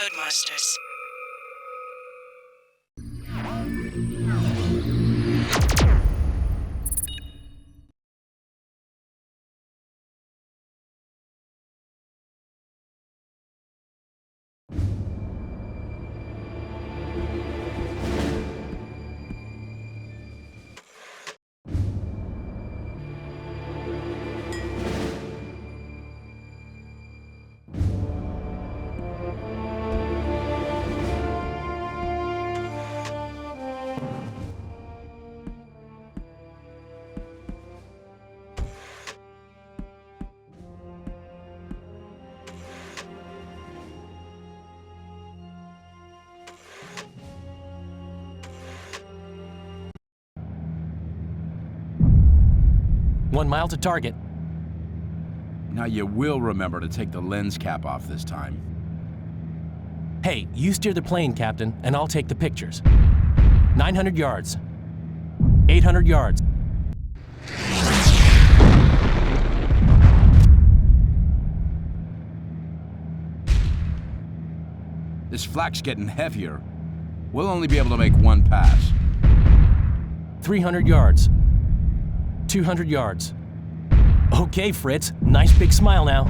Loadmasters. One mile to target. Now you will remember to take the lens cap off this time. Hey, you steer the plane, Captain, and I'll take the pictures. 900 yards. 800 yards. This flak's getting heavier. We'll only be able to make one pass. 300 yards. 200 yards. Okay, Fritz. Nice big smile now.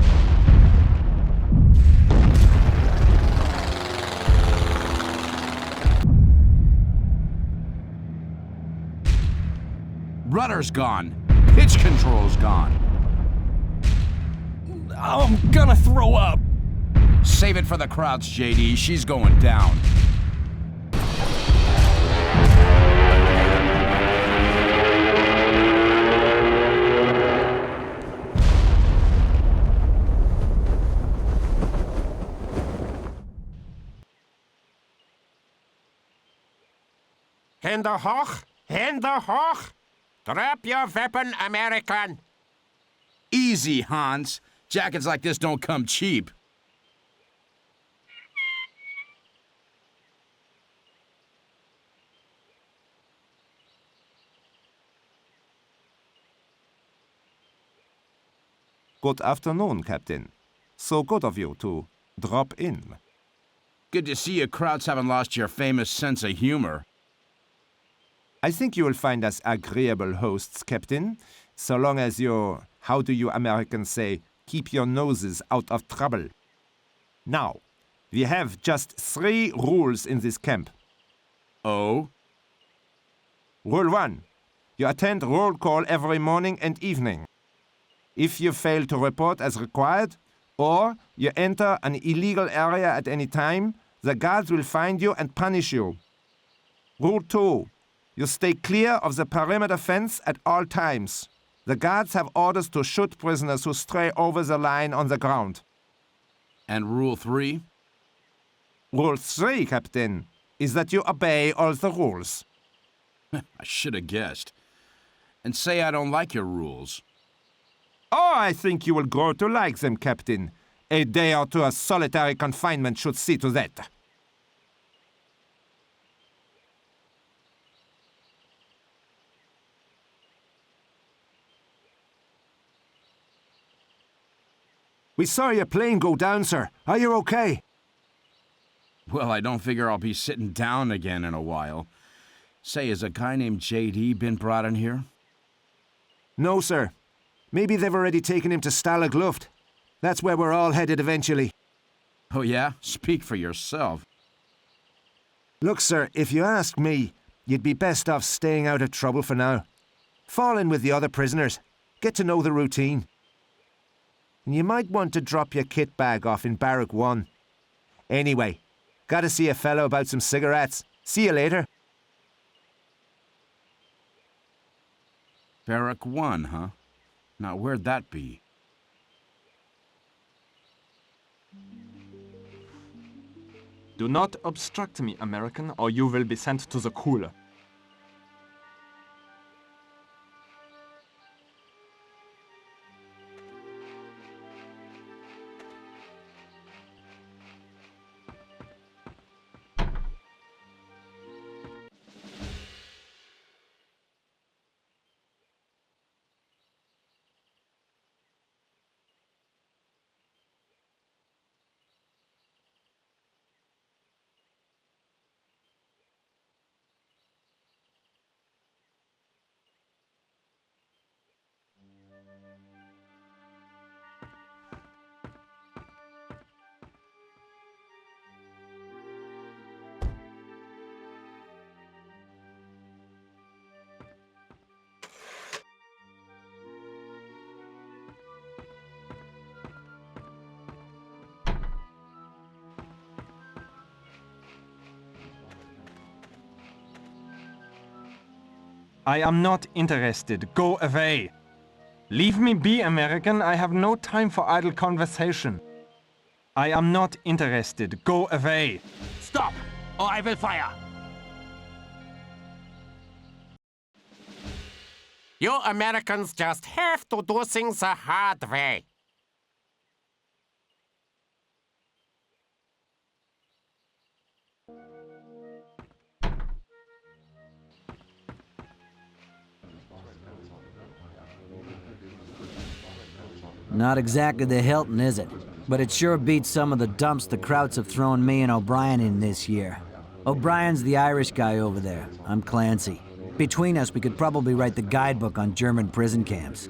Rudder's gone. Pitch control's gone. I'm gonna throw up. Save it for the crowds, JD. She's going down. Hände hoch! Hände hoch! Drop your weapon, American! Easy, Hans. Jackets like this don't come cheap. Good afternoon, Captain. So good of you to drop in. Good to see you crowds haven't lost your famous sense of humor. I think you will find us agreeable hosts, Captain, so long as you, how do you Americans say, keep your noses out of trouble. Now, we have just 3 rules in this camp. Oh? Rule 1. You attend roll call every morning and evening. If you fail to report as required, or you enter an illegal area at any time, the guards will find you and punish you. Rule 2. You stay clear of the perimeter fence at all times. The guards have orders to shoot prisoners who stray over the line on the ground. And Rule 3? Rule 3, Captain, is that you obey all the rules. I should have guessed. And say I don't like your rules. Oh, I think you will grow to like them, Captain. A day or two of solitary confinement should see to that. We saw your plane go down, sir. Are you okay? Well, I don't figure I'll be sitting down again in a while. Say, has a guy named JD been brought in here? No, sir. Maybe they've already taken him to Stalag Luft. That's where we're all headed eventually. Oh yeah? Speak for yourself. Look, sir, if you ask me, you'd be best off staying out of trouble for now. Fall in with the other prisoners. Get to know the routine. And you might want to drop your kit bag off in Barrack 1. Anyway, gotta see a fellow about some cigarettes. See you later. Barrack 1, huh? Now, where'd that be? Do not obstruct me, American, or you will be sent to the cooler. I am not interested. Go away. Leave me be, American. I have no time for idle conversation. I am not interested. Go away. Stop, or I will fire. You Americans just have to do things the hard way. Not exactly the Hilton, is it? But it sure beats some of the dumps the Krauts have thrown me and O'Brien in this year. O'Brien's the Irish guy over there. I'm Clancy. Between us, we could probably write the guidebook on German prison camps.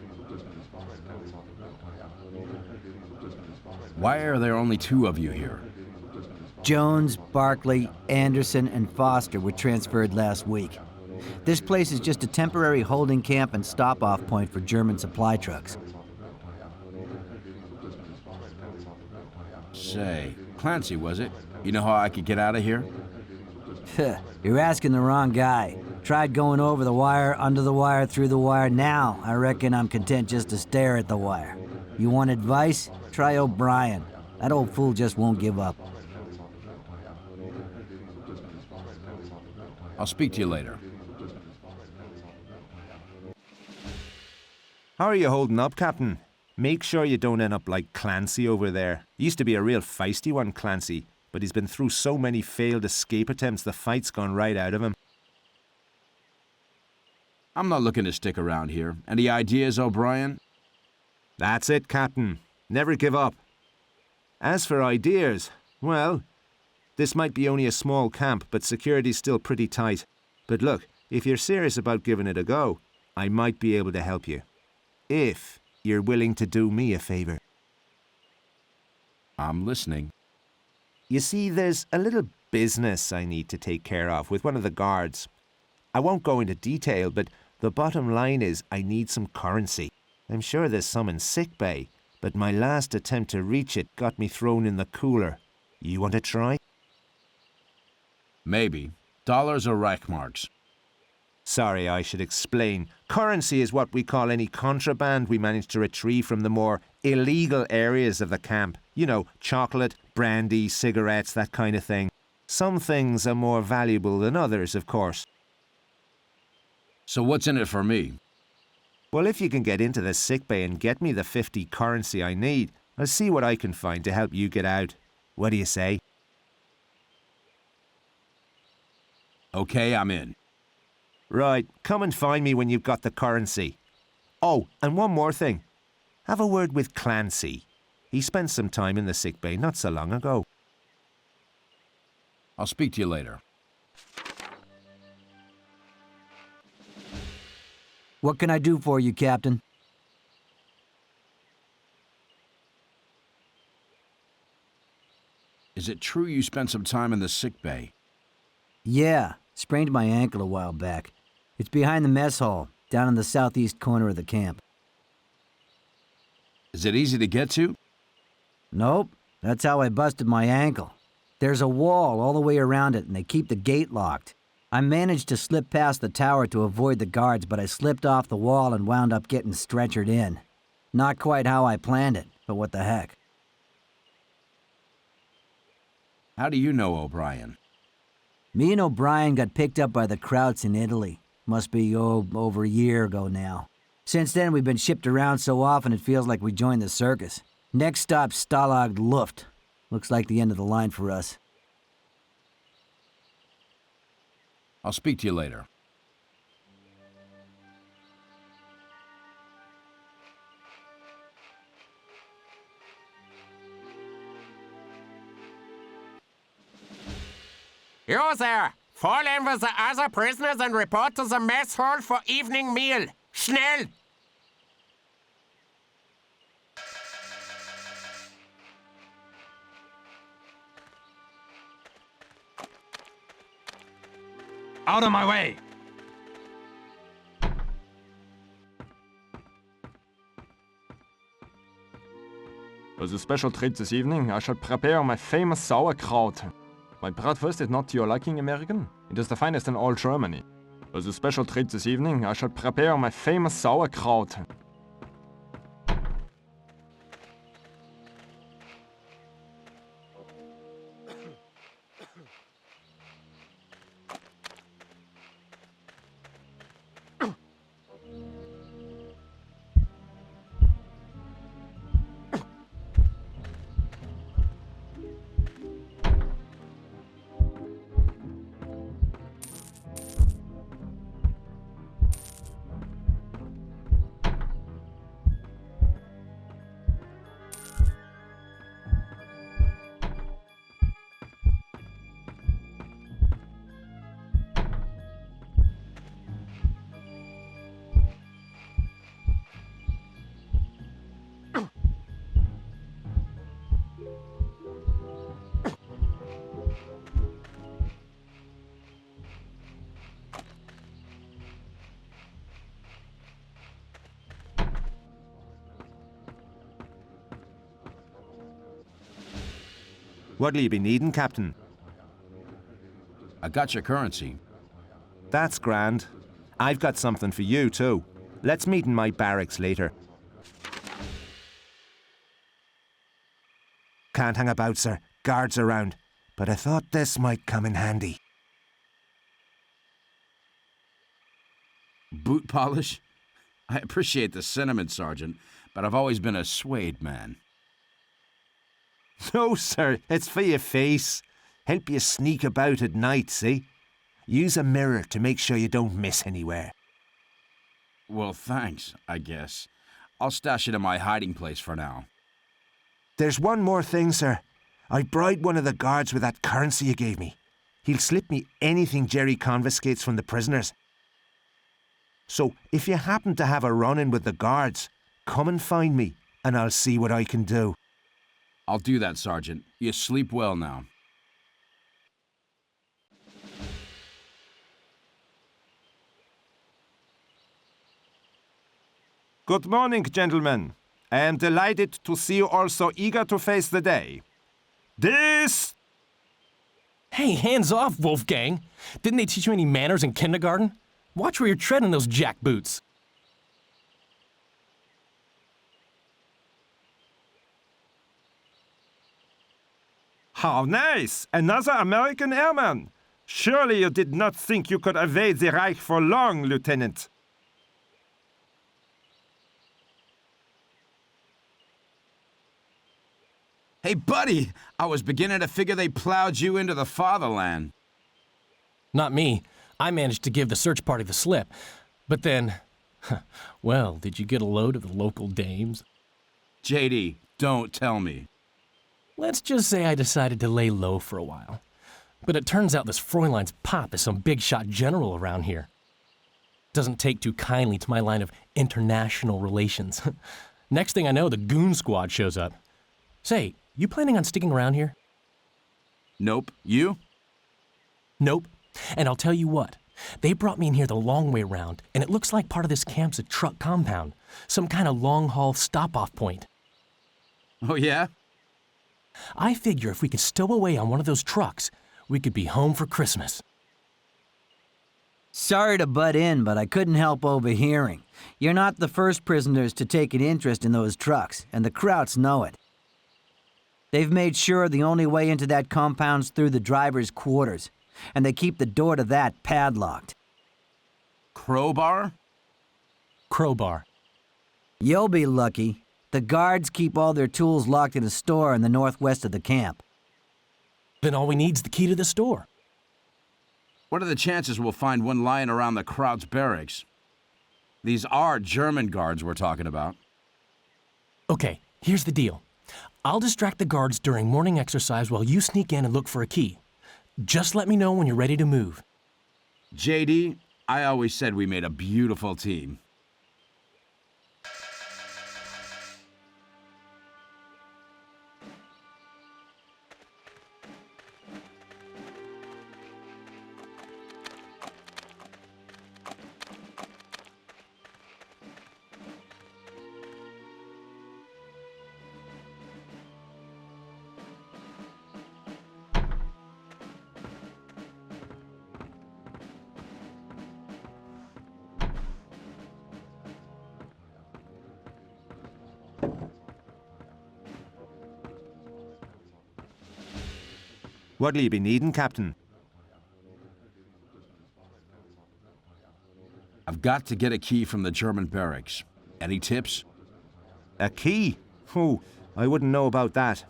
Why are there only 2 of you here? Jones, Barkley, Anderson, and Foster were transferred last week. This place is just a temporary holding camp and stop-off point for German supply trucks. Say, Clancy, was it? You know how I could get out of here? You're asking the wrong guy. Tried going over the wire, under the wire, through the wire. Now, I reckon I'm content just to stare at the wire. You want advice? Try O'Brien. That old fool just won't give up. I'll speak to you later. How are you holding up, Captain? Make sure you don't end up like Clancy over there. He used to be a real feisty one, Clancy, but he's been through so many failed escape attempts the fight's gone right out of him. I'm not looking to stick around here. Any ideas, O'Brien? That's it, Captain. Never give up. As for ideas, well, this might be only a small camp, but security's still pretty tight. But look, if you're serious about giving it a go, I might be able to help you. If you're willing to do me a favor. I'm listening. You see, there's a little business I need to take care of with one of the guards. I won't go into detail, but the bottom line is I need some currency. I'm sure there's some in sickbay, but my last attempt to reach it got me thrown in the cooler. You want to try? Maybe. Dollars or Reichmarks? Sorry, I should explain. Currency is what we call any contraband we manage to retrieve from the more illegal areas of the camp. You know, chocolate, brandy, cigarettes, that kind of thing. Some things are more valuable than others, of course. So what's in it for me? Well, if you can get into the sickbay and get me the 50 currency I need, I'll see what I can find to help you get out. What do you say? Okay, I'm in. Right, come and find me when you've got the currency. Oh, and one more thing. Have a word with Clancy. He spent some time in the sickbay not so long ago. I'll speak to you later. What can I do for you, Captain? Is it true you spent some time in the sickbay? Yeah, sprained my ankle a while back. It's behind the mess hall, down in the southeast corner of the camp. Is it easy to get to? Nope, that's how I busted my ankle. There's a wall all the way around it, and they keep the gate locked. I managed to slip past the tower to avoid the guards, but I slipped off the wall and wound up getting stretchered in. Not quite how I planned it, but what the heck. How do you know O'Brien? Me and O'Brien got picked up by the Krauts in Italy. Must be, over a year ago now. Since then, we've been shipped around so often it feels like we joined the circus. Next stop, Stalag Luft. Looks like the end of the line for us. I'll speak to you later. You there! Fall in with the other prisoners and report to the mess hall for evening meal. Schnell! Out of my way! As a special treat this evening, I shall prepare my famous sauerkraut. My bratwurst is not to your liking, American. It is the finest in all Germany. As a special treat this evening, I shall prepare my famous sauerkraut. What'll you be needing, Captain? I got your currency. That's grand. I've got something for you, too. Let's meet in my barracks later. Can't hang about, sir. Guards around. But I thought this might come in handy. Boot polish? I appreciate the sentiment, Sergeant, but I've always been a suede man. No, sir. It's for your face. Help you sneak about at night, see? Use a mirror to make sure you don't miss anywhere. Well, thanks, I guess. I'll stash it in my hiding place for now. There's one more thing, sir. I bribed one of the guards with that currency you gave me. He'll slip me anything Jerry confiscates from the prisoners. So, if you happen to have a run-in with the guards, come and find me, and I'll see what I can do. I'll do that, Sergeant. You sleep well now. Good morning, gentlemen. I am delighted to see you all so eager to face the day. Hey, hands off, Wolfgang! Didn't they teach you any manners in kindergarten? Watch where you're treading those jackboots. How nice! Another American airman! Surely you did not think you could evade the Reich for long, Lieutenant. Hey, buddy! I was beginning to figure they plowed you into the fatherland. Not me. I managed to give the search party the slip. But then, well, did you get a load of the local dames? JD, don't tell me. Let's just say I decided to lay low for a while. But it turns out this Fräulein's pop is some big shot general around here. Doesn't take too kindly to my line of international relations. Next thing I know, the goon squad shows up. Say, you planning on sticking around here? Nope. You? Nope. And I'll tell you what, they brought me in here the long way round, and it looks like part of this camp's a truck compound. Some kind of long-haul stop-off point. Oh, yeah? I figure if we could stow away on one of those trucks, we could be home for Christmas. Sorry to butt in, but I couldn't help overhearing. You're not the first prisoners to take an interest in those trucks, and the Krauts know it. They've made sure the only way into that compound's through the driver's quarters, and they keep the door to that padlocked. Crowbar? Crowbar. You'll be lucky. The guards keep all their tools locked in a store in the northwest of the camp. Then all we need's the key to the store. What are the chances we'll find one lying around the Kraut's barracks? These are German guards we're talking about. Okay, here's the deal. I'll distract the guards during morning exercise while you sneak in and look for a key. Just let me know when you're ready to move. JD, I always said we made a beautiful team. What'll you be needing, Captain? I've got to get a key from the German barracks. Any tips? A key? Oh, I wouldn't know about that.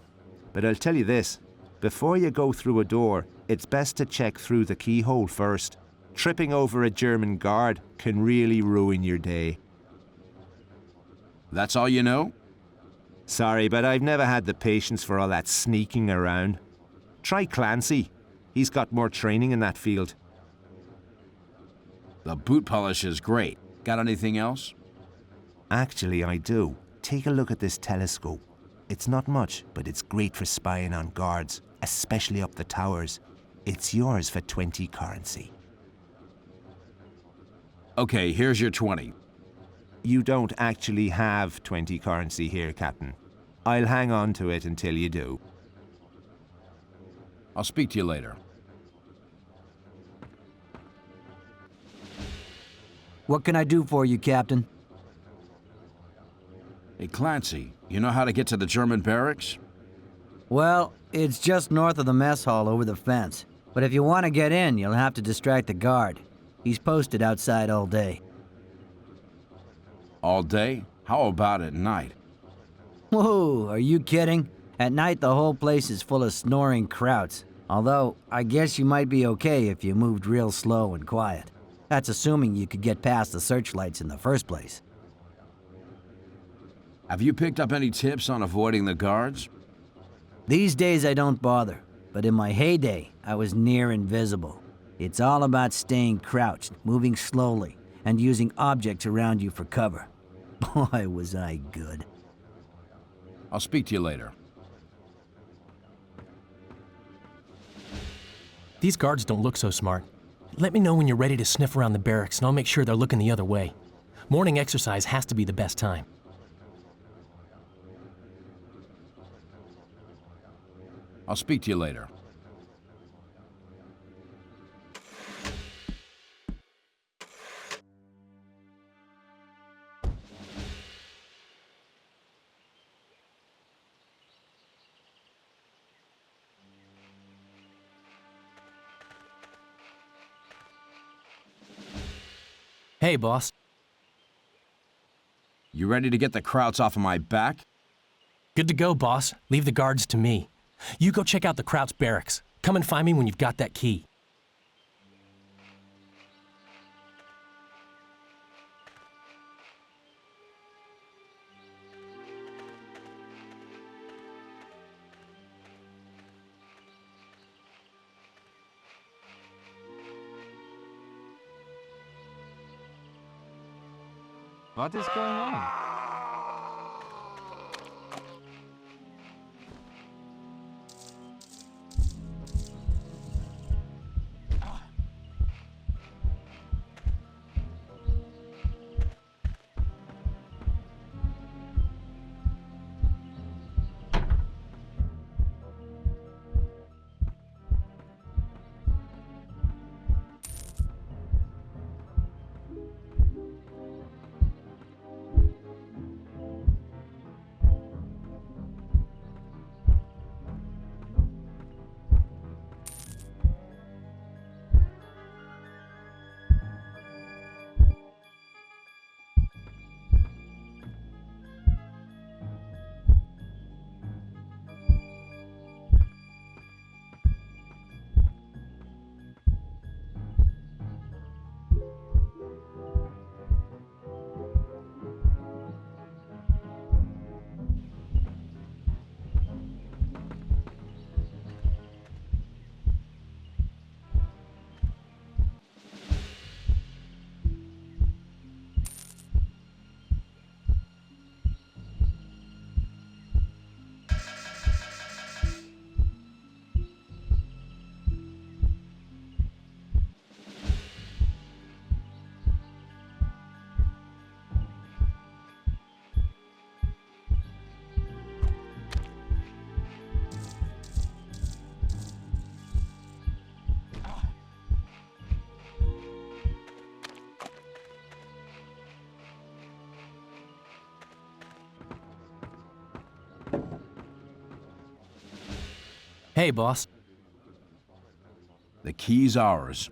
But I'll tell you this. Before you go through a door, it's best to check through the keyhole first. Tripping over a German guard can really ruin your day. That's all you know? Sorry, but I've never had the patience for all that sneaking around. Try Clancy. He's got more training in that field. The boot polish is great. Got anything else? Actually, I do. Take a look at this telescope. It's not much, but it's great for spying on guards, especially up the towers. It's yours for 20 currency. Okay, here's your 20. You don't actually have 20 currency here, Captain. I'll hang on to it until you do. I'll speak to you later. What can I do for you, Captain? Hey, Clancy, you know how to get to the German barracks? Well, it's just north of the mess hall over the fence. But if you want to get in, you'll have to distract the guard. He's posted outside all day. All day? How about at night? Whoa, are you kidding? At night, the whole place is full of snoring krauts. Although, I guess you might be okay if you moved real slow and quiet. That's assuming you could get past the searchlights in the first place. Have you picked up any tips on avoiding the guards? These days I don't bother, but in my heyday, I was near invisible. It's all about staying crouched, moving slowly, and using objects around you for cover. Boy, was I good. I'll speak to you later. These guards don't look so smart. Let me know when you're ready to sniff around the barracks, and I'll make sure they're looking the other way. Morning exercise has to be the best time. I'll speak to you later. Hey, boss. You ready to get the krauts off of my back? Good to go, boss. Leave the guards to me. You go check out the Kraut's barracks. Come and find me when you've got that key. What is going on? Hey, boss. The key's ours.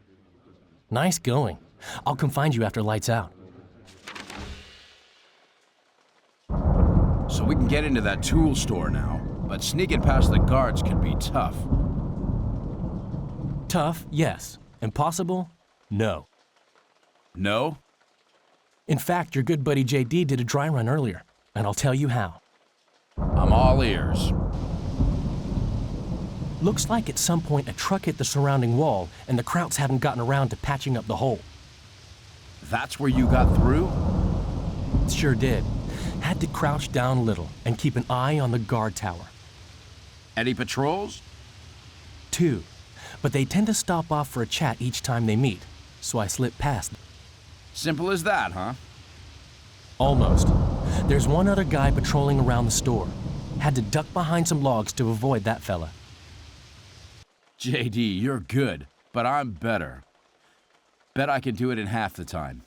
Nice going. I'll come find you after lights out. So we can get into that tool store now, but sneaking past the guards could be tough. Tough, yes. Impossible? No. No? In fact, your good buddy JD did a dry run earlier, and I'll tell you how. I'm all ears. Looks like at some point a truck hit the surrounding wall, and the Krauts haven't gotten around to patching up the hole. That's where you got through? Sure did. Had to crouch down a little and keep an eye on the guard tower. Any patrols? 2. But they tend to stop off for a chat each time they meet, so I slip past. Simple as that, huh? Almost. There's one other guy patrolling around the store. Had to duck behind some logs to avoid that fella. JD, you're good, but I'm better. Bet I can do it in half the time.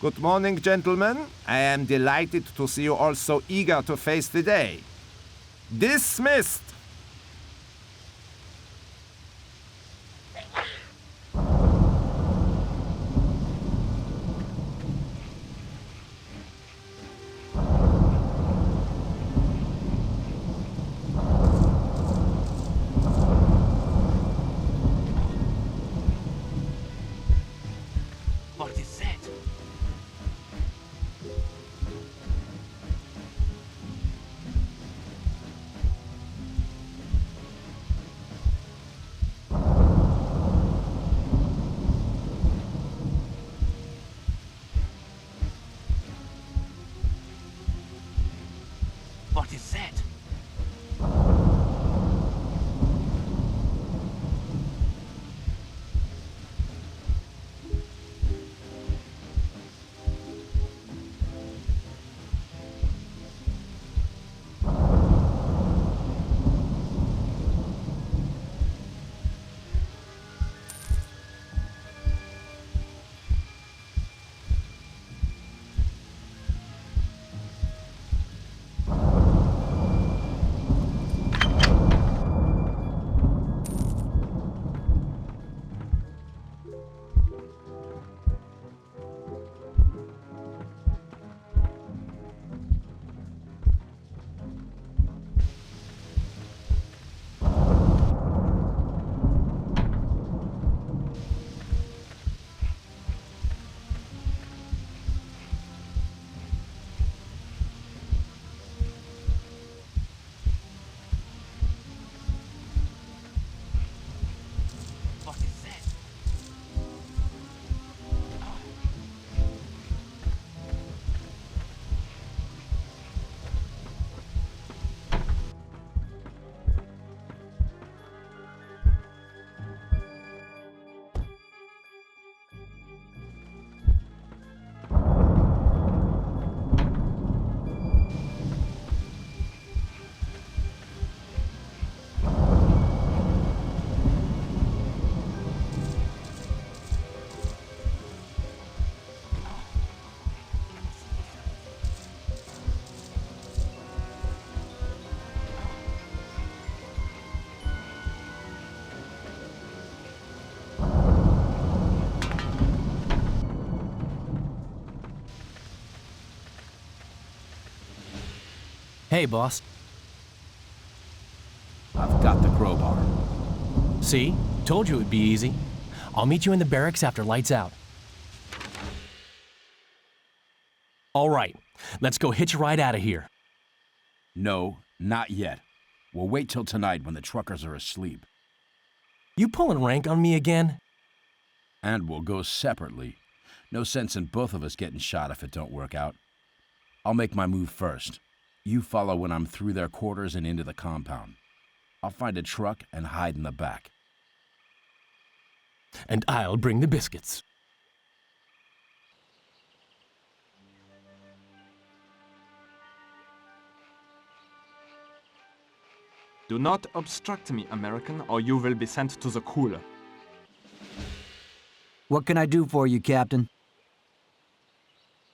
Good morning, gentlemen. I am delighted to see you all so eager to face the day. Dismissed! What is that? What is that? What is that? Hey, boss. I've got the crowbar. See? Told you it would be easy. I'll meet you in the barracks after lights out. All right. Let's go hitch a ride out of here. No, not yet. We'll wait till tonight when the truckers are asleep. You pulling rank on me again? And we'll go separately. No sense in both of us getting shot if it don't work out. I'll make my move first. You follow when I'm through their quarters and into the compound. I'll find a truck and hide in the back. And I'll bring the biscuits. Do not obstruct me, American, or you will be sent to the cooler. What can I do for you, Captain?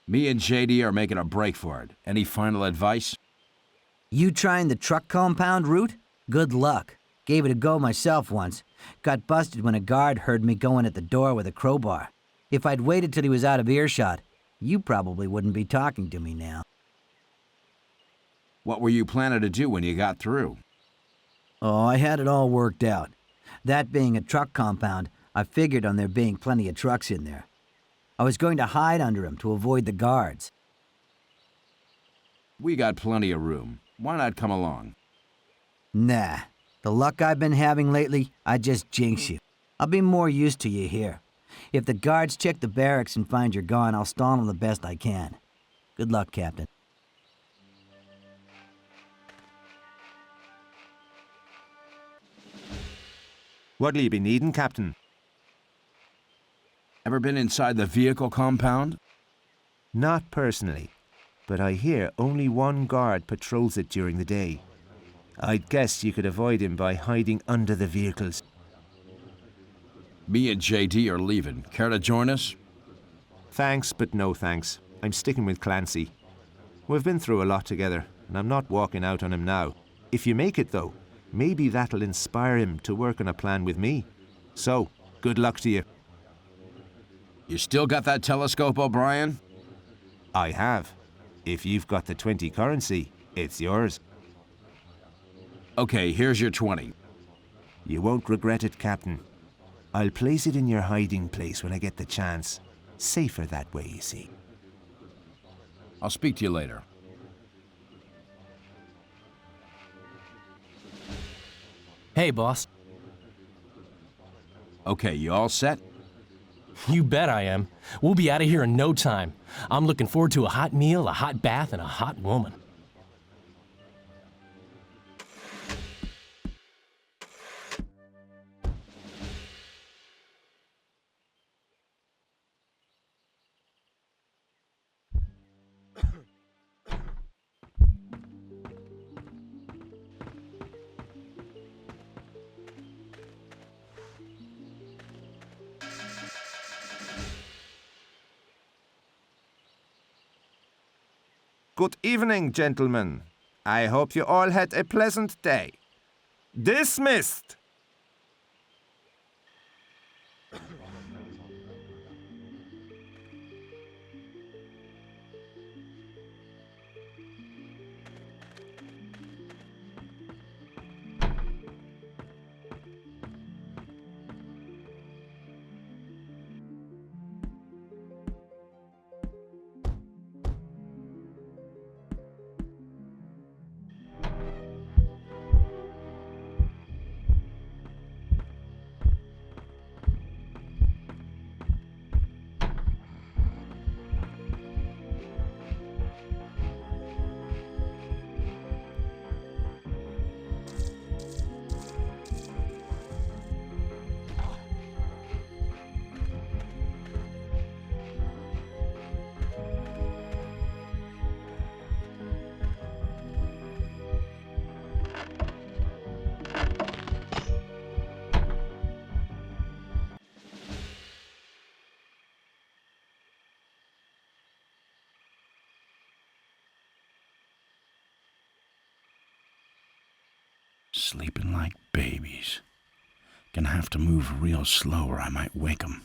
Me and JD are making a break for it. Any final advice? You trying the truck compound route? Good luck. Gave it a go myself once. Got busted when a guard heard me going at the door with a crowbar. If I'd waited till he was out of earshot, you probably wouldn't be talking to me now. What were you planning to do when you got through? Oh, I had it all worked out. That being a truck compound, I figured on there being plenty of trucks in there. I was going to hide under them to avoid the guards. We got plenty of room. Why not come along? Nah. The luck I've been having lately, I just jinx you. I'll be more used to you here. If the guards check the barracks and find you're gone, I'll stall them the best I can. Good luck, Captain. What'll you be needing, Captain? Ever been inside the vehicle compound? Not personally, but I hear only one guard patrols it during the day. I'd guess you could avoid him by hiding under the vehicles. Me and JD are leaving. Care to join us? Thanks, but no thanks. I'm sticking with Clancy. We've been through a lot together, and I'm not walking out on him now. If you make it, though, maybe that'll inspire him to work on a plan with me. So, good luck to you. You still got that telescope, O'Brien? I have. If you've got the 20 currency, it's yours. Okay, here's your 20. You won't regret it, Captain. I'll place it in your hiding place when I get the chance. Safer that way, you see. I'll speak to you later. Hey, boss. Okay, you all set? You bet I am. We'll be out of here in no time. I'm looking forward to a hot meal, a hot bath, and a hot woman. Good evening, gentlemen. I hope you all had a pleasant day. Dismissed! Sleeping like babies. Gonna have to move real slow or I might wake 'em.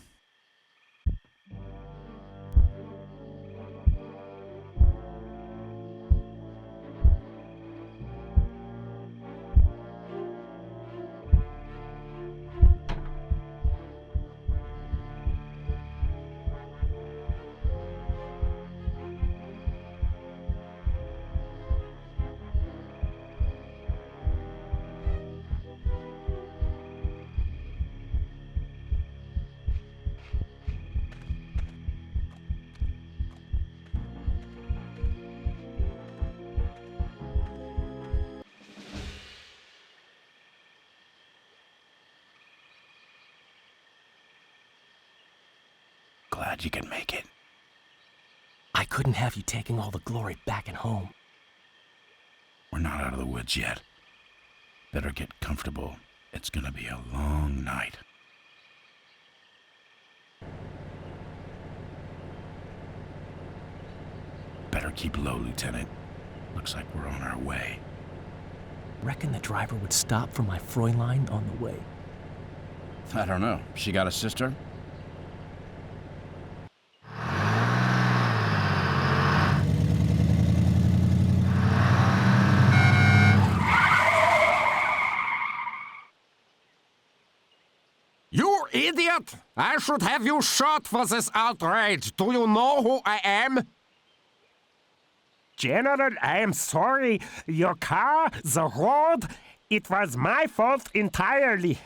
Glad you can make it. I couldn't have you taking all the glory back at home. We're not out of the woods yet. Better get comfortable. It's gonna be a long night. Better keep low, Lieutenant. Looks like we're on our way. Reckon the driver would stop for my Fräulein on the way. I don't know. She got a sister? You idiot! I should have you shot for this outrage. Do you know who I am? General, I am sorry. Your car, the road, it was my fault entirely.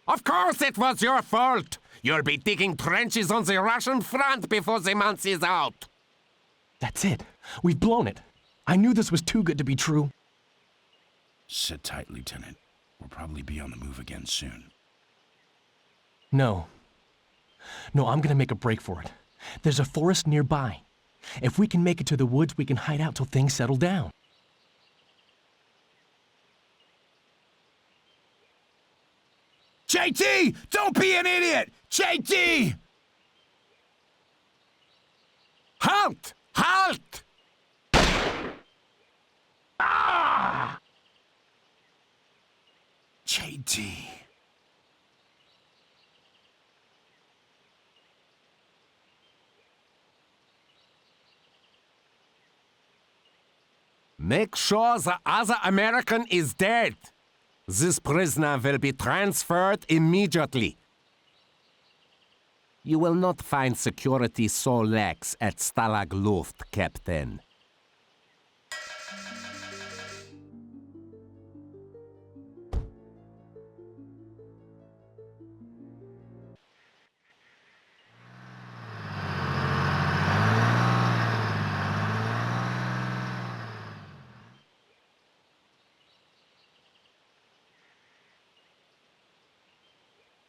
Of course it was your fault. You'll be digging trenches on the Russian front before the month is out. That's it. We've blown it. I knew this was too good to be true. Sit tight, Lieutenant. We'll probably be on the move again soon. No. No, I'm gonna make a break for it. There's a forest nearby. If we can make it to the woods, we can hide out till things settle down. JT! Don't be an idiot! JT! Halt! Halt! JT. Make sure the other American is dead. This prisoner will be transferred immediately. You will not find security so lax at Stalag Luft, Captain.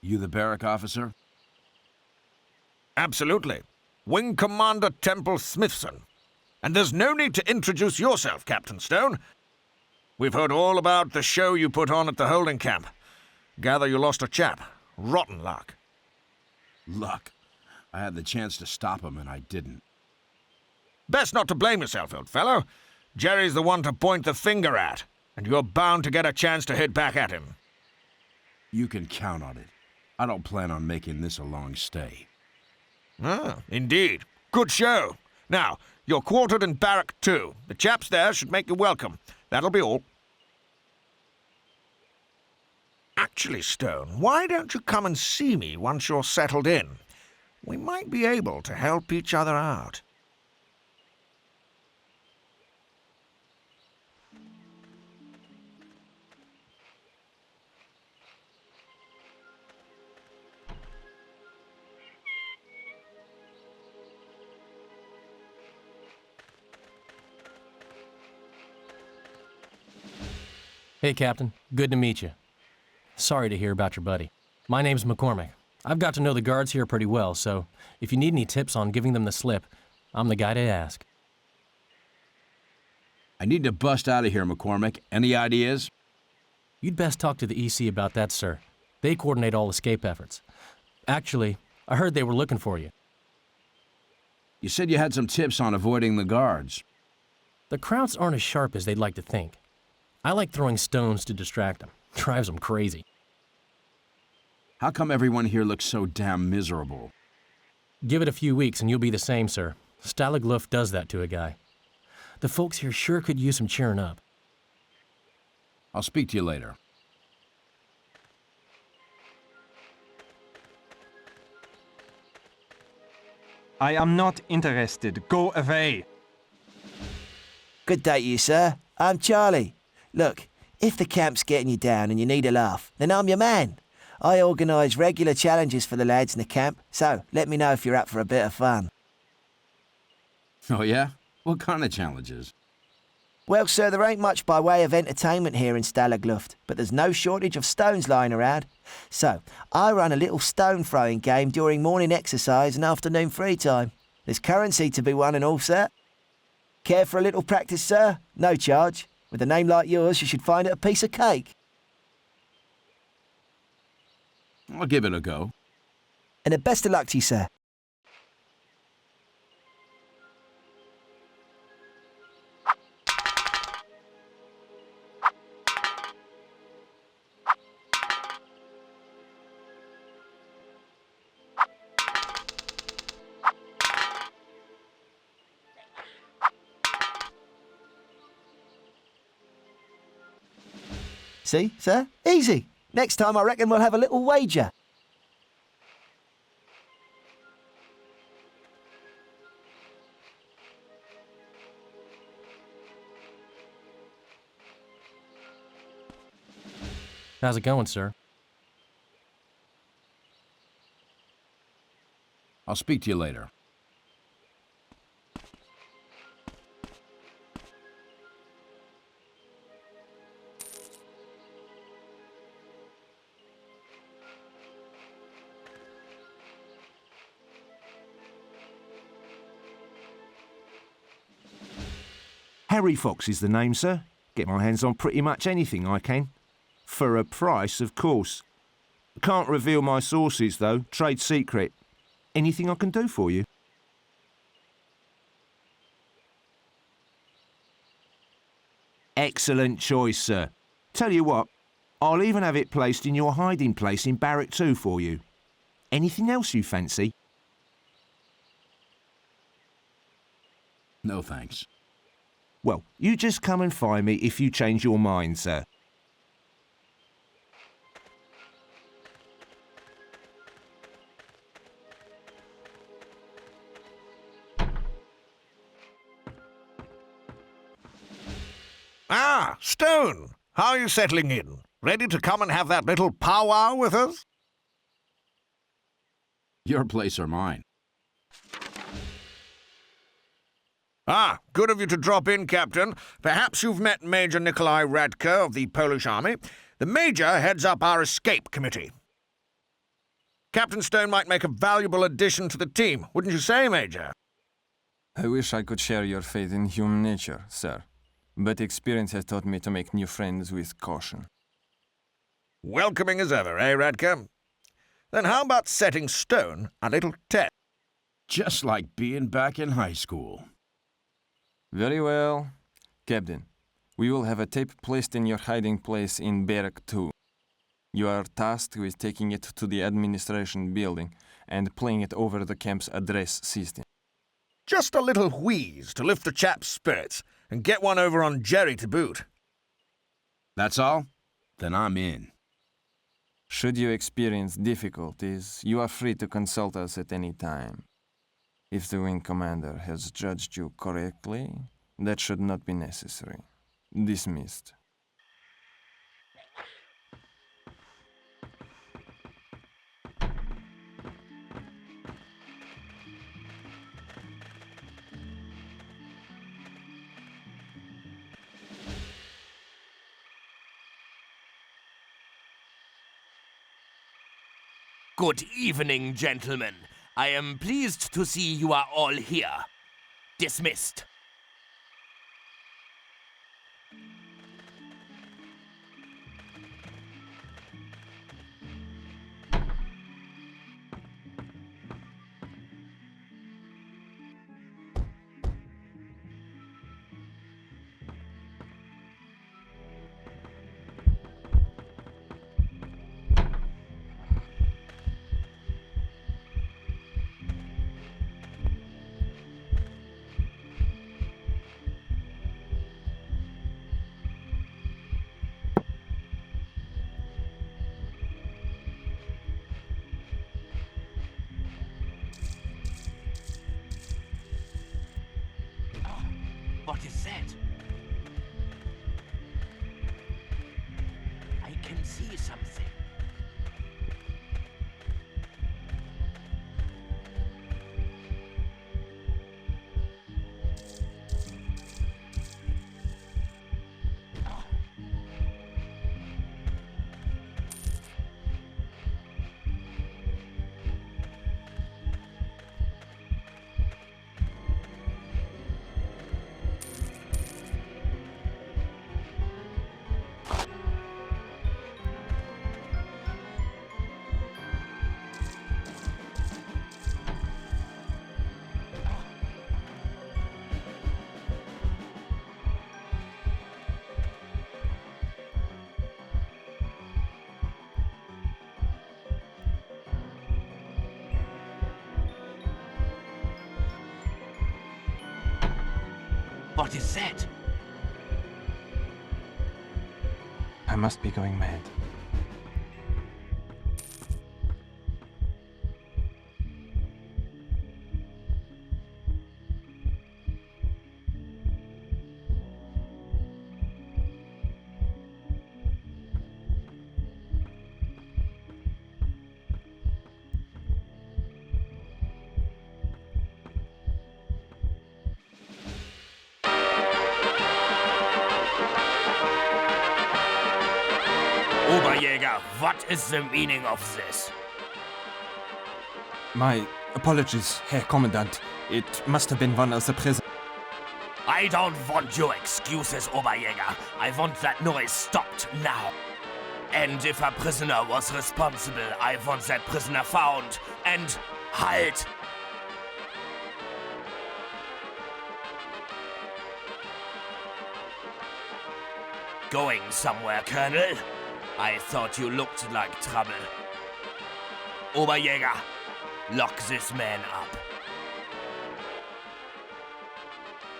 You the barrack officer? Absolutely. Wing Commander Temple Smithson. And there's no need to introduce yourself, Captain Stone. We've heard all about the show you put on at the holding camp. Gather you lost a chap. Rotten luck. Luck. I had the chance to stop him and I didn't. Best not to blame yourself, old fellow. Jerry's the one to point the finger at, and you're bound to get a chance to hit back at him. You can count on it. I don't plan on making this a long stay. Ah, indeed. Good show. Now, you're quartered in Barrack 2. The chaps there should make you welcome. That'll be all. Actually, Stone, why don't you come and see me once you're settled in? We might be able to help each other out. Hey, Captain. Good to meet you. Sorry to hear about your buddy. My name's McCormick. I've got to know the guards here pretty well, so if you need any tips on giving them the slip, I'm the guy to ask. I need to bust out of here, McCormick. Any ideas? You'd best talk to the EC about that, sir. They coordinate all escape efforts. Actually, I heard they were looking for you. You said you had some tips on avoiding the guards. The Krauts aren't as sharp as they'd like to think. I like throwing stones to distract them. Drives them crazy. How come everyone here looks so damn miserable? Give it a few weeks and you'll be the same, sir. Stalag Luft does that to a guy. The folks here sure could use some cheering up. I'll speak to you later. I am not interested. Go away. Good day to you, sir. I'm Charlie. Look, if the camp's getting you down and you need a laugh, then I'm your man. I organise regular challenges for the lads in the camp, so let me know if you're up for a bit of fun. Oh yeah? What kind of challenges? Well, sir, there ain't much by way of entertainment here in Stalag Luft, but there's no shortage of stones lying around. So, I run a little stone throwing game during morning exercise and afternoon free time. There's currency to be won and all, sir. Care for a little practice, sir? No charge. With a name like yours, you should find it a piece of cake. I'll give it a go. And the best of luck to you, sir. See, sir? Easy. Next time I reckon we'll have a little wager. How's it going, sir? I'll speak to you later. Harry Fox is the name, sir. Get my hands on pretty much anything I can. For a price, of course. Can't reveal my sources, though. Trade secret. Anything I can do for you? Excellent choice, sir. Tell you what, I'll even have it placed in your hiding place in Barrack 2 for you. Anything else you fancy? No thanks. Well, you just come and find me if you change your mind, sir. Ah, Stone! How are you settling in? Ready to come and have that little powwow with us? Your place or mine. Ah, good of you to drop in, Captain. Perhaps you've met Major Nikolai Radke of the Polish Army. The Major heads up our escape committee. Captain Stone might make a valuable addition to the team, wouldn't you say, Major? I wish I could share your faith in human nature, sir. But experience has taught me to make new friends with caution. Welcoming as ever, eh, Radke? Then how about setting Stone a little test? Just like being back in high school. Very well. Captain, we will have a tape placed in your hiding place in Barrack 2. You are tasked with taking it to the administration building and playing it over the camp's address system. Just a little wheeze to lift the chap's spirits, and get one over on Jerry to boot. That's all? Then I'm in. Should you experience difficulties, you are free to consult us at any time. If the wing commander has judged you correctly, that should not be necessary. Dismissed. Good evening, gentlemen. I am pleased to see you are all here. Dismissed. What is that? I can see something. What is that? I must be going mad. Oberjäger, what is the meaning of this? My apologies, Herr Commandant. It must have been one of the prisoners. I don't want your excuses, Oberjäger. I want that noise stopped now. And if a prisoner was responsible, I want that prisoner found and halt. Going somewhere, Colonel? I thought you looked like trouble. Oberjäger, lock this man up.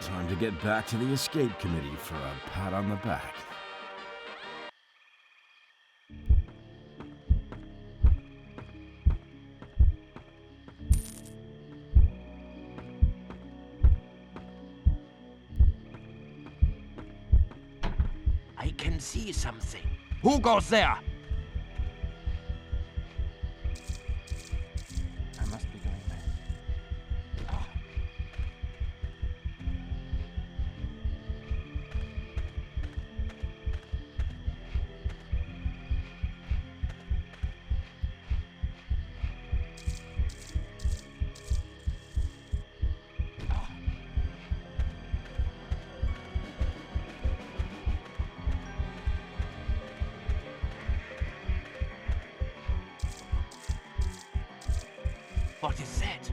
Time to get back to the escape committee for a pat on the back. I can see something. Who goes there? I must be going mad. What is that?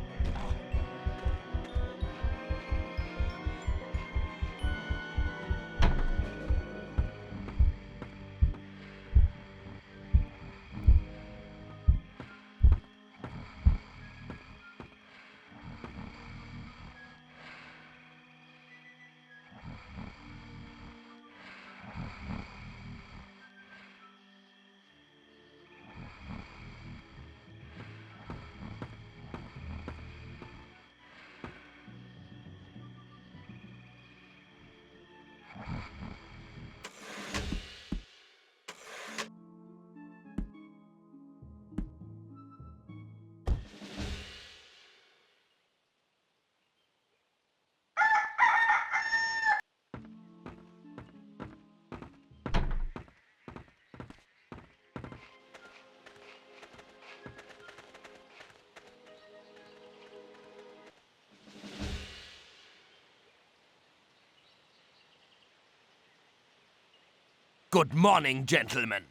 Good morning, gentlemen.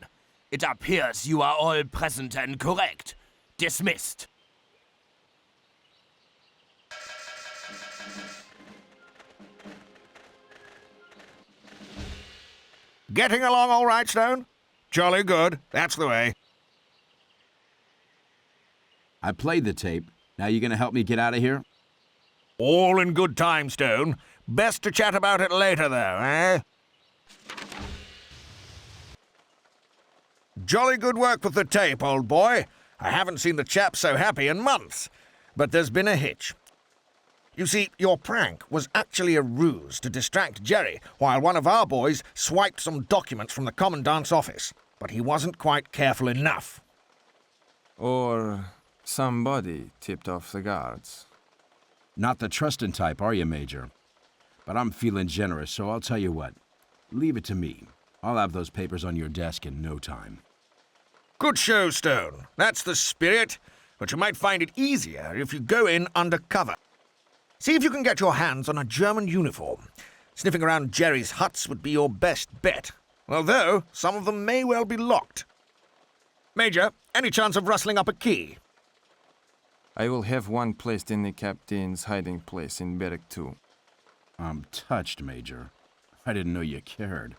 It appears you are all present and correct. Dismissed. Getting along all right, Stone? Jolly good. That's the way. I played the tape. Now you gonna help me get out of here? All in good time, Stone. Best to chat about it later, though, eh? Jolly good work with the tape, old boy. I haven't seen the chap so happy in months. But there's been a hitch. You see, your prank was actually a ruse to distract Jerry while one of our boys swiped some documents from the Commandant's office. But he wasn't quite careful enough. Or somebody tipped off the guards. Not the trusting type, are you, Major? But I'm feeling generous, so I'll tell you what. Leave it to me. I'll have those papers on your desk in no time. Good show, Stone. That's the spirit. But you might find it easier if you go in undercover. See if you can get your hands on a German uniform. Sniffing around Jerry's huts would be your best bet. Although, some of them may well be locked. Major, any chance of rustling up a key? I will have one placed in the captain's hiding place in Barrack 2. I'm touched, Major. I didn't know you cared.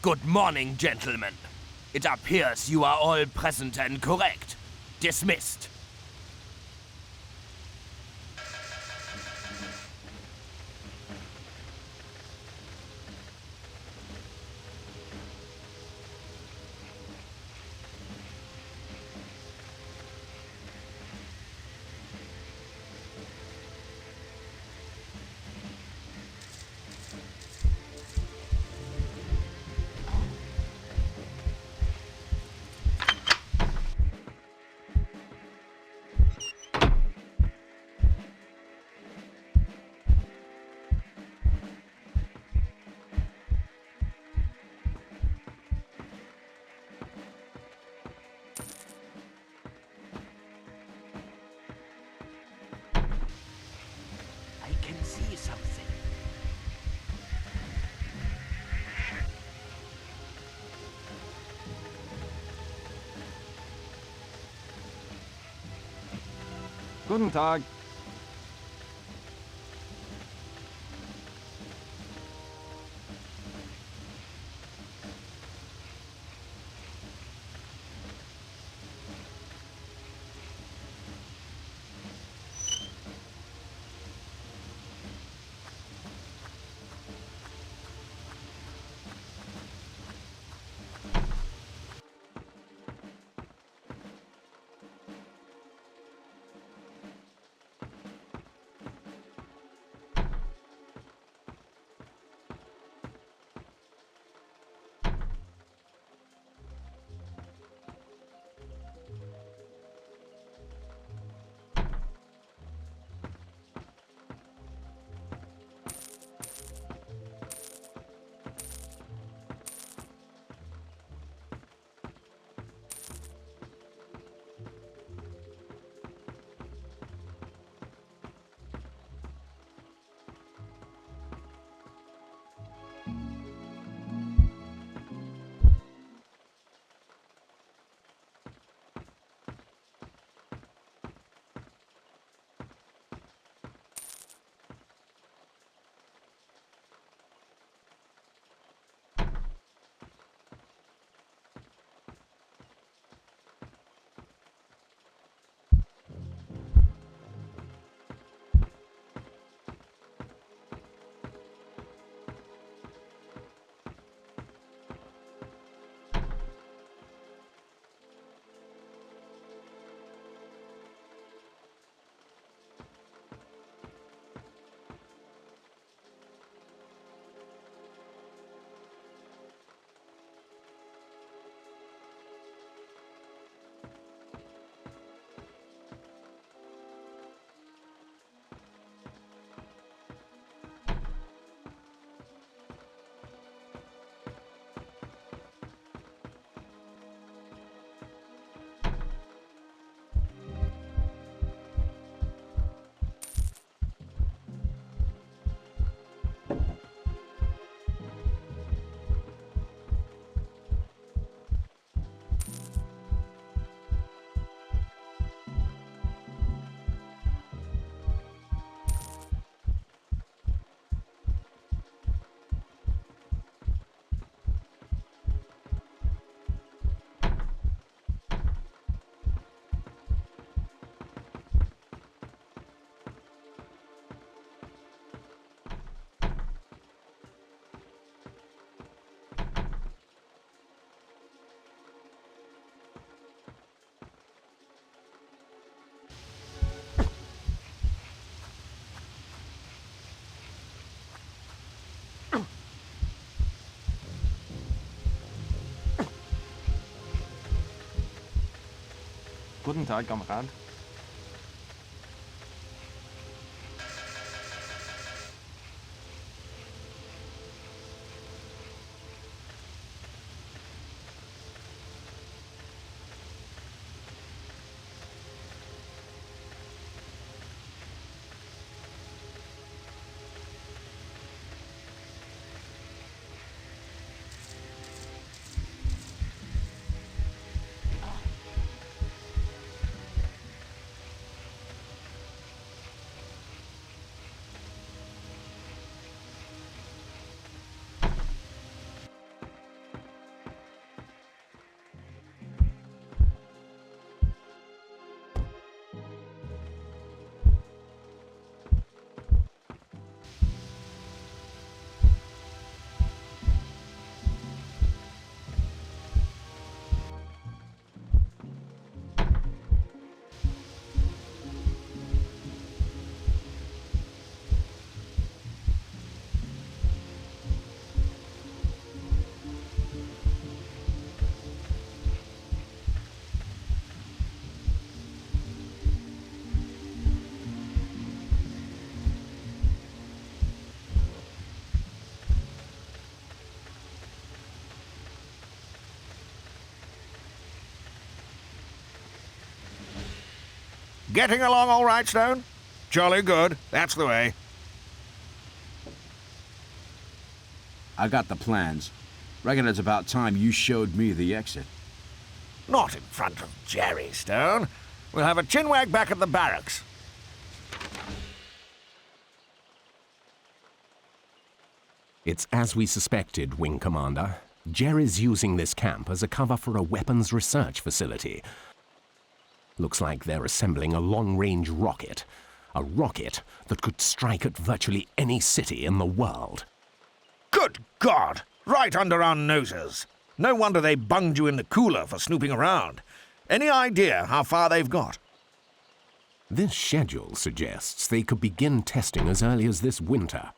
Good morning, gentlemen. It appears you are all present and correct. Dismissed. I can see something. Guten Tag. Guten Tag, Kamerad. Getting along all right, Stone? Jolly good. That's the way. I got the plans. Reckon it's about time you showed me the exit. Not in front of Jerry, Stone. We'll have a chinwag back at the barracks. It's as we suspected, Wing Commander. Jerry's using this camp as a cover for a weapons research facility. Looks like they're assembling a long-range rocket. A rocket that could strike at virtually any city in the world. Good God! Right under our noses. No wonder they bunged you in the cooler for snooping around. Any idea how far they've got? This schedule suggests they could begin testing as early as this winter.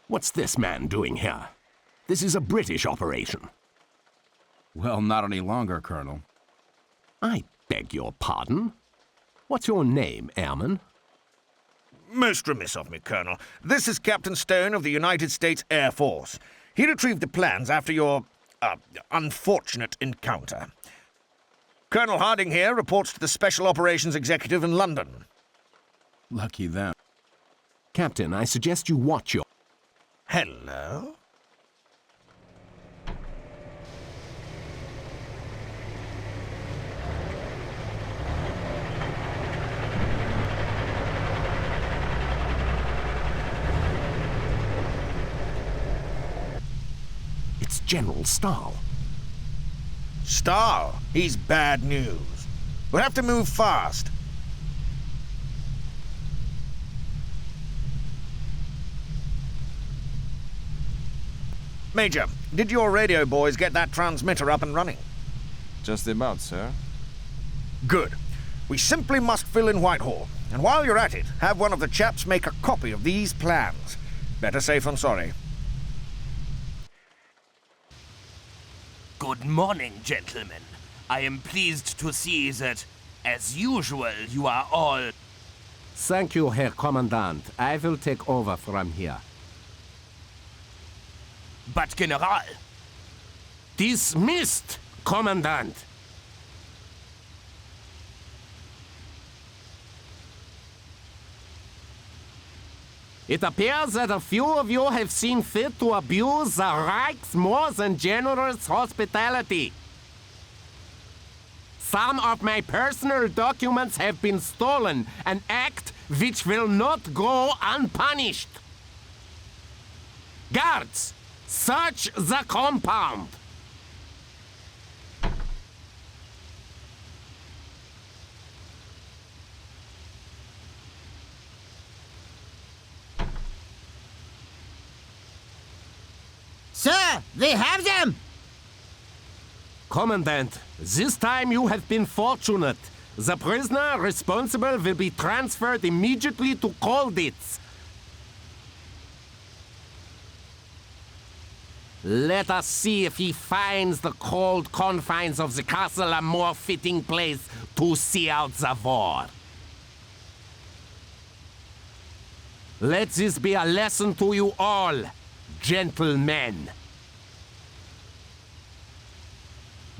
What's this man doing here? This is a British operation. Well, not any longer, Colonel. I beg your pardon? What's your name, Airman? Most remiss of me, Colonel. This is Captain Stone of the United States Air Force. He retrieved the plans after your, unfortunate encounter. Colonel Harding here reports to the Special Operations Executive in London. Lucky them. Captain, I suggest you watch your... Hello? It's General Stahl. Stahl? He's bad news. We'll have to move fast. Major, did your radio boys get that transmitter up and running? Just about, sir. Good. We simply must fill in Whitehall. And while you're at it, have one of the chaps make a copy of these plans. Better safe than sorry. Good morning, gentlemen. I am pleased to see that, as usual, you are all... Thank you, Herr Commandant. I will take over from here. But, General... Dismissed, Commandant. It appears that a few of you have seen fit to abuse the Reich's more than generous hospitality. Some of my personal documents have been stolen, an act which will not go unpunished. Guards, search the compound. Sir, they have them! Commandant, this time you have been fortunate. The prisoner responsible will be transferred immediately to Colditz. Let us see if he finds the cold confines of the castle a more fitting place to see out the war. Let this be a lesson to you all, gentlemen.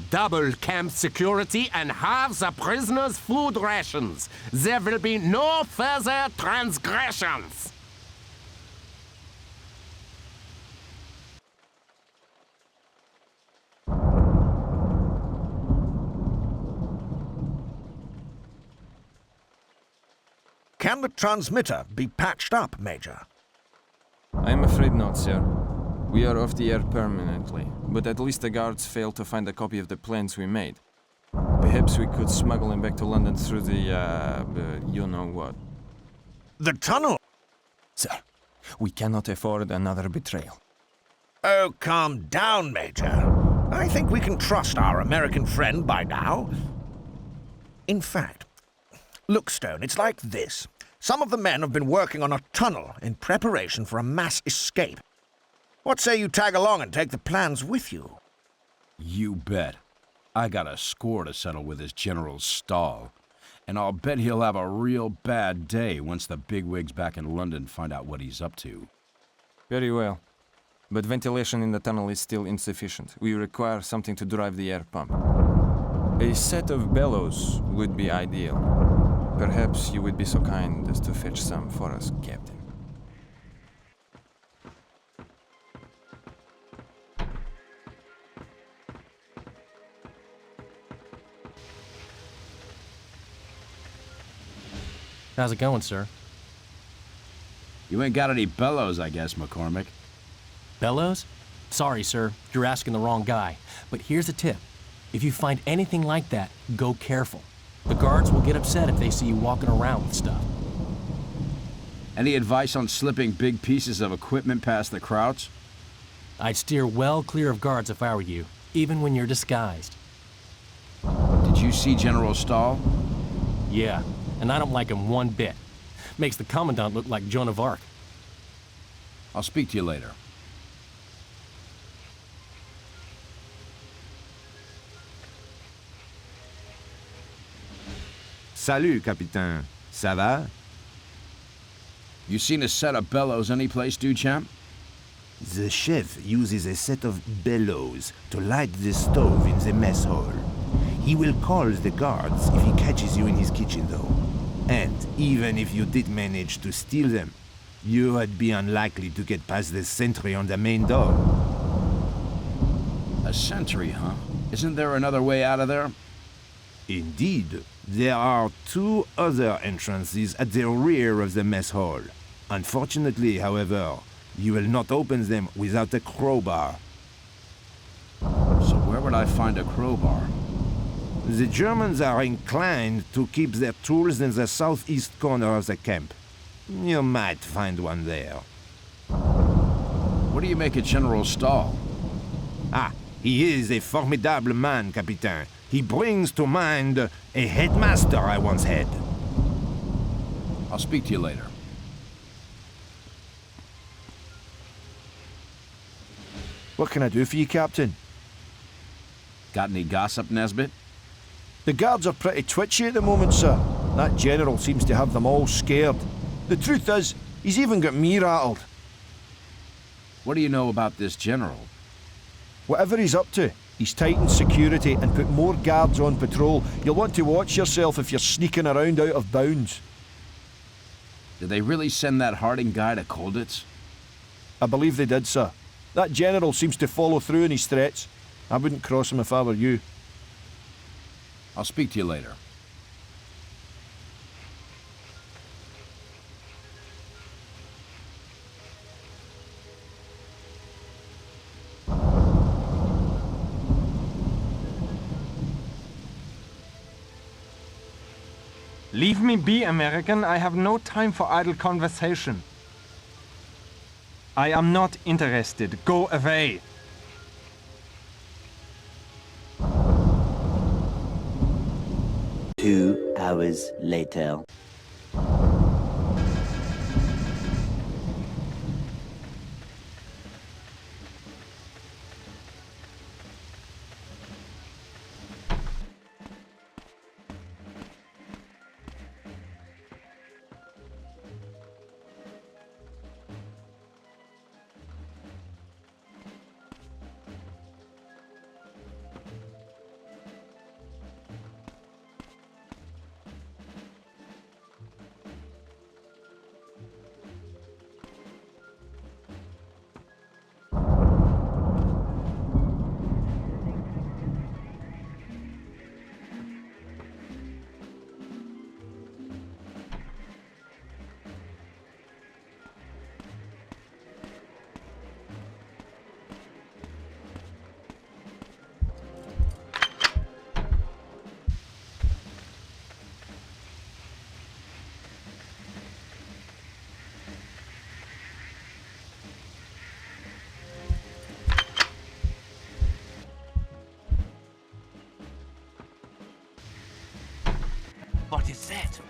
Double camp security and halve the prisoners' food rations. There will be no further transgressions. Can the transmitter be patched up, Major? I'm afraid not, sir. We are off the air permanently, but at least the guards failed to find a copy of the plans we made. Perhaps we could smuggle them back to London through the, you-know-what. The tunnel? Sir, we cannot afford another betrayal. Oh, calm down, Major. I think we can trust our American friend by now. In fact, look, Stone, it's like this. Some of the men have been working on a tunnel in preparation for a mass escape. What say you tag along and take the plans with you? You bet. I got a score to settle with this General Stahl. And I'll bet he'll have a real bad day once the bigwigs back in London find out what he's up to. Very well. But ventilation in the tunnel is still insufficient. We require something to drive the air pump. A set of bellows would be ideal. Perhaps you would be so kind as to fetch some for us, Captain. How's it going, sir? You ain't got any bellows, I guess, McCormick. Bellows? Sorry, sir. You're asking the wrong guy. But here's a tip. If you find anything like that, go careful. The guards will get upset if they see you walking around with stuff. Any advice on slipping big pieces of equipment past the Krauts? I'd steer well clear of guards if I were you, even when you're disguised. Did you see General Stahl? Yeah, and I don't like him one bit. Makes the Commandant look like Joan of Arc. I'll speak to you later. Salut, Capitaine. Ça va? You seen a set of bellows anyplace, Duchamp? The chef uses a set of bellows to light the stove in the mess hall. He will call the guards if he catches you in his kitchen, though. And even if you did manage to steal them, you would be unlikely to get past the sentry on the main door. A sentry, huh? Isn't there another way out of there? Indeed, there are 2 other entrances at the rear of the mess hall. Unfortunately, however, you will not open them without a crowbar. So where would I find a crowbar? The Germans are inclined to keep their tools in the southeast corner of the camp. You might find one there. What do you make of General Stahl? Ah, he is a formidable man, Capitaine. He brings to mind a headmaster I once had. I'll speak to you later. What can I do for you, Captain? Got any gossip, Nesbit? The guards are pretty twitchy at the moment, sir. That general seems to have them all scared. The truth is, he's even got me rattled. What do you know about this general? Whatever he's up to, he's tightened security and put more guards on patrol. You'll want to watch yourself if you're sneaking around out of bounds. Did they really send that Harding guy to Colditz? I believe they did, sir. That general seems to follow through on his threats. I wouldn't cross him if I were you. I'll speak to you later. Leave me be, American. I have no time for idle conversation. I am not interested. Go away. Two hours later. What is that?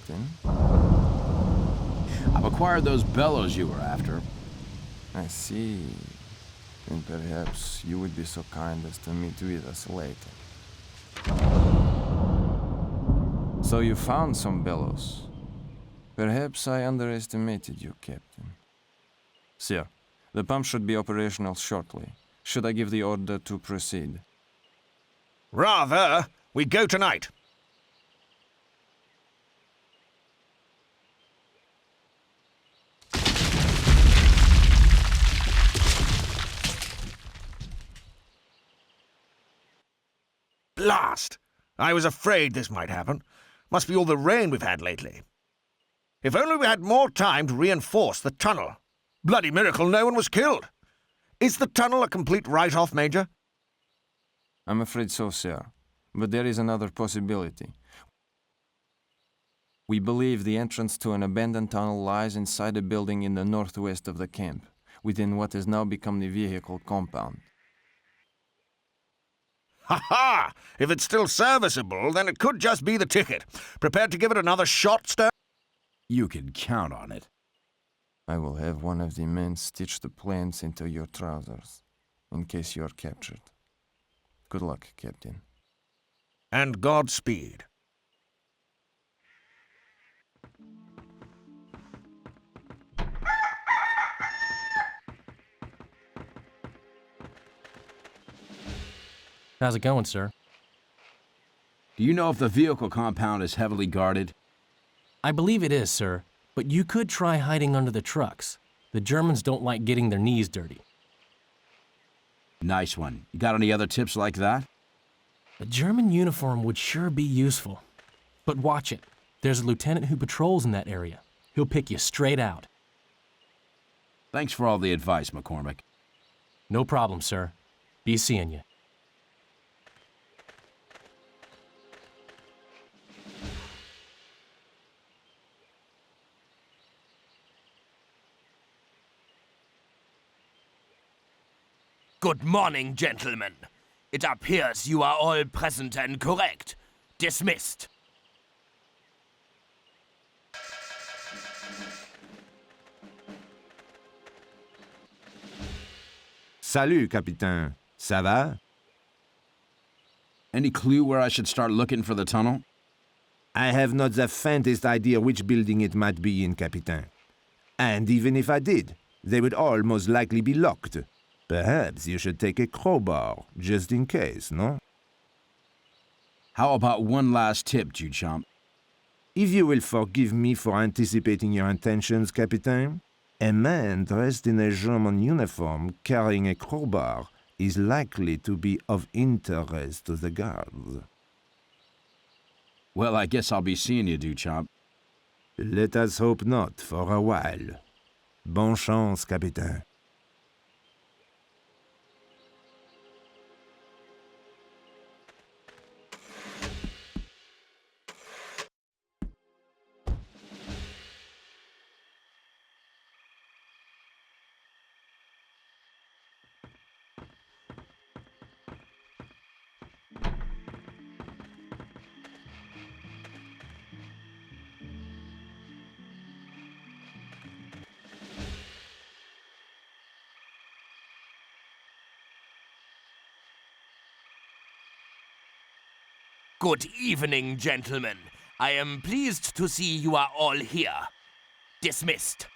Captain. I've acquired those bellows you were after. I see. Then perhaps you would be so kind as to meet with us later. So you found some bellows. Perhaps I underestimated you, Captain. Sir, the pump should be operational shortly. Should I give the order to proceed? Rather, we go tonight. Blast! I was afraid this might happen. Must be all the rain we've had lately. If only we had more time to reinforce the tunnel. Bloody miracle no one was killed. Is the tunnel a complete write-off, Major? I'm afraid so, sir. But there is another possibility. We believe the entrance to an abandoned tunnel lies inside a building in the northwest of the camp, within what has now become the vehicle compound. Ha-ha! If it's still serviceable, then it could just be the ticket. Prepared to give it another shot, Stone? You can count on it. I will have one of the men stitch the plans into your trousers, in case you are captured. Good luck, Captain. And Godspeed. How's it going, sir? Do you know if the vehicle compound is heavily guarded? I believe it is, sir, but you could try hiding under the trucks. The Germans don't like getting their knees dirty. Nice one. You got any other tips like that? A German uniform would sure be useful. But watch it. There's a lieutenant who patrols in that area. He'll pick you straight out. Thanks for all the advice, McCormick. No problem, sir. Be seeing you. Good morning, gentlemen. It appears you are all present and correct. Dismissed. Salut, Capitaine. Ça va? Any clue where I should start looking for the tunnel? I have not the faintest idea which building it might be in, Capitaine. And even if I did, they would all most likely be locked. Perhaps you should take a crowbar, just in case, no? How about one last tip, Juchomp? If you will forgive me for anticipating your intentions, Capitaine, a man dressed in a German uniform carrying a crowbar is likely to be of interest to the guards. Well, I guess I'll be seeing you, Duchamp. Let us hope not for a while. Bonne chance, Capitaine. Good evening, gentlemen. I am pleased to see you are all here. Dismissed.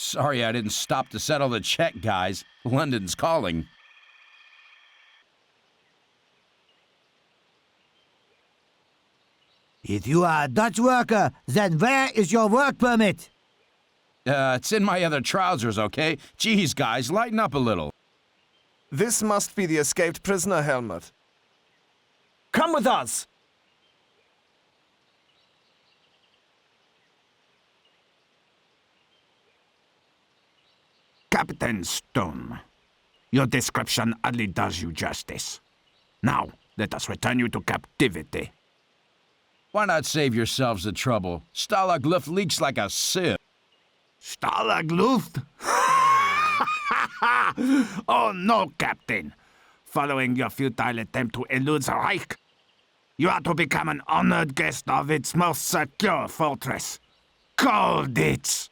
Sorry I didn't stop to settle the check, guys. London's calling. If you are a Dutch worker, then where is your work permit? It's in my other trousers, okay? Geez, guys, lighten up a little. This must be the escaped prisoner, Helmut. Come with us! Captain Stone, your description hardly does you justice. Now, let us return you to captivity. Why not save yourselves the trouble? Stalag Luft leaks like a sieve. Stalag Luft? Oh no, Captain. Following your futile attempt to elude the Reich, you are to become an honored guest of its most secure fortress, Colditz.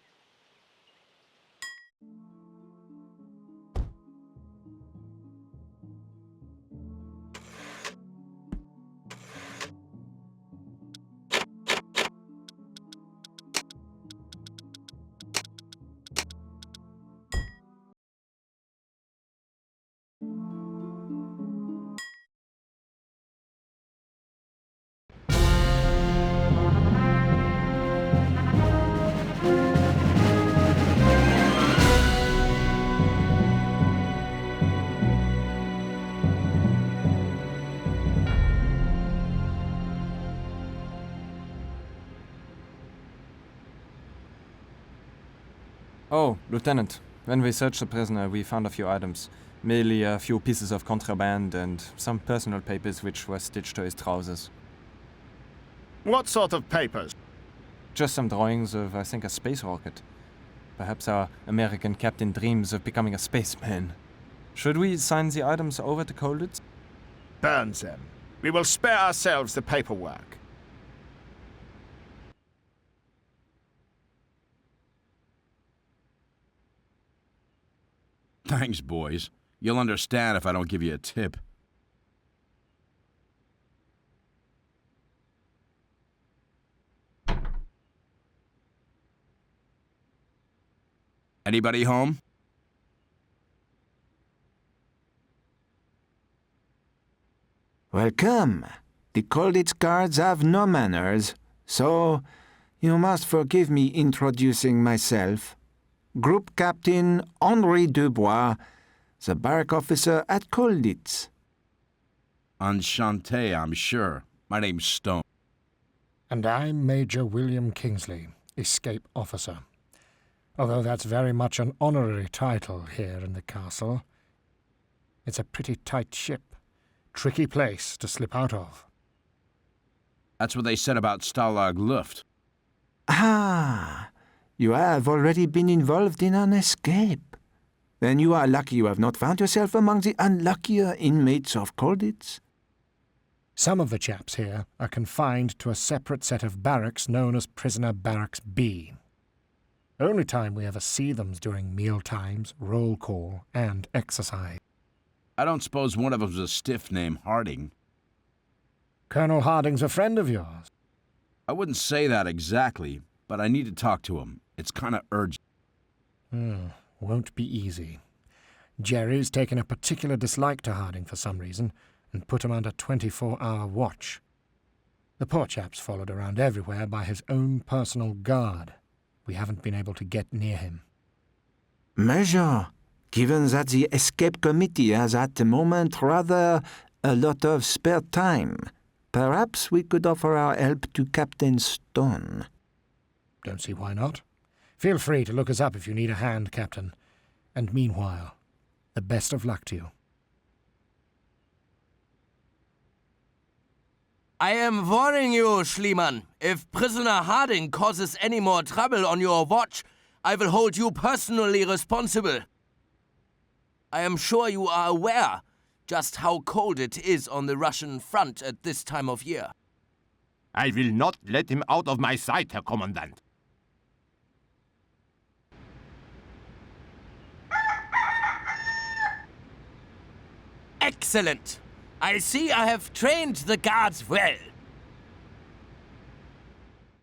Oh, Lieutenant, when we searched the prisoner, we found a few items. Mainly a few pieces of contraband and some personal papers which were stitched to his trousers. What sort of papers? Just some drawings of, I think, a space rocket. Perhaps our American captain dreams of becoming a spaceman. Should we sign the items over to Colditz? Burn them. We will spare ourselves the paperwork. Thanks, boys. You'll understand if I don't give you a tip. Anybody home? Welcome. The Colditz guards have no manners, so you must forgive me introducing myself. Group Captain Henri Dubois, the barrack officer at Colditz. Enchanté, I'm sure. My name's Stone. And I'm Major William Kingsley, escape officer. Although that's very much an honorary title here in the castle. It's a pretty tight ship. Tricky place to slip out of. That's what they said about Stalag Luft. Ah, you have already been involved in an escape. Then you are lucky you have not found yourself among the unluckier inmates of Colditz. Some of the chaps here are confined to a separate set of barracks known as Prisoner Barracks B. Only time we ever see them's during meal times, roll call, and exercise. I don't suppose one of them's a stiff named Harding. Colonel Harding's a friend of yours. I wouldn't say that exactly, but I need to talk to him. It's kind of urgent. Won't be easy. Jerry's taken a particular dislike to Harding for some reason and put him under 24-hour watch. The poor chap's followed around everywhere by his own personal guard. We haven't been able to get near him. Major, given that the escape committee has at the moment rather a lot of spare time, perhaps we could offer our help to Captain Stone. Don't see why not. Feel free to look us up if you need a hand, Captain. And meanwhile, the best of luck to you. I am warning you, Schliemann. If Prisoner Harding causes any more trouble on your watch, I will hold you personally responsible. I am sure you are aware just how cold it is on the Russian front at this time of year. I will not let him out of my sight, Herr Commandant. Excellent. I see I have trained the guards well.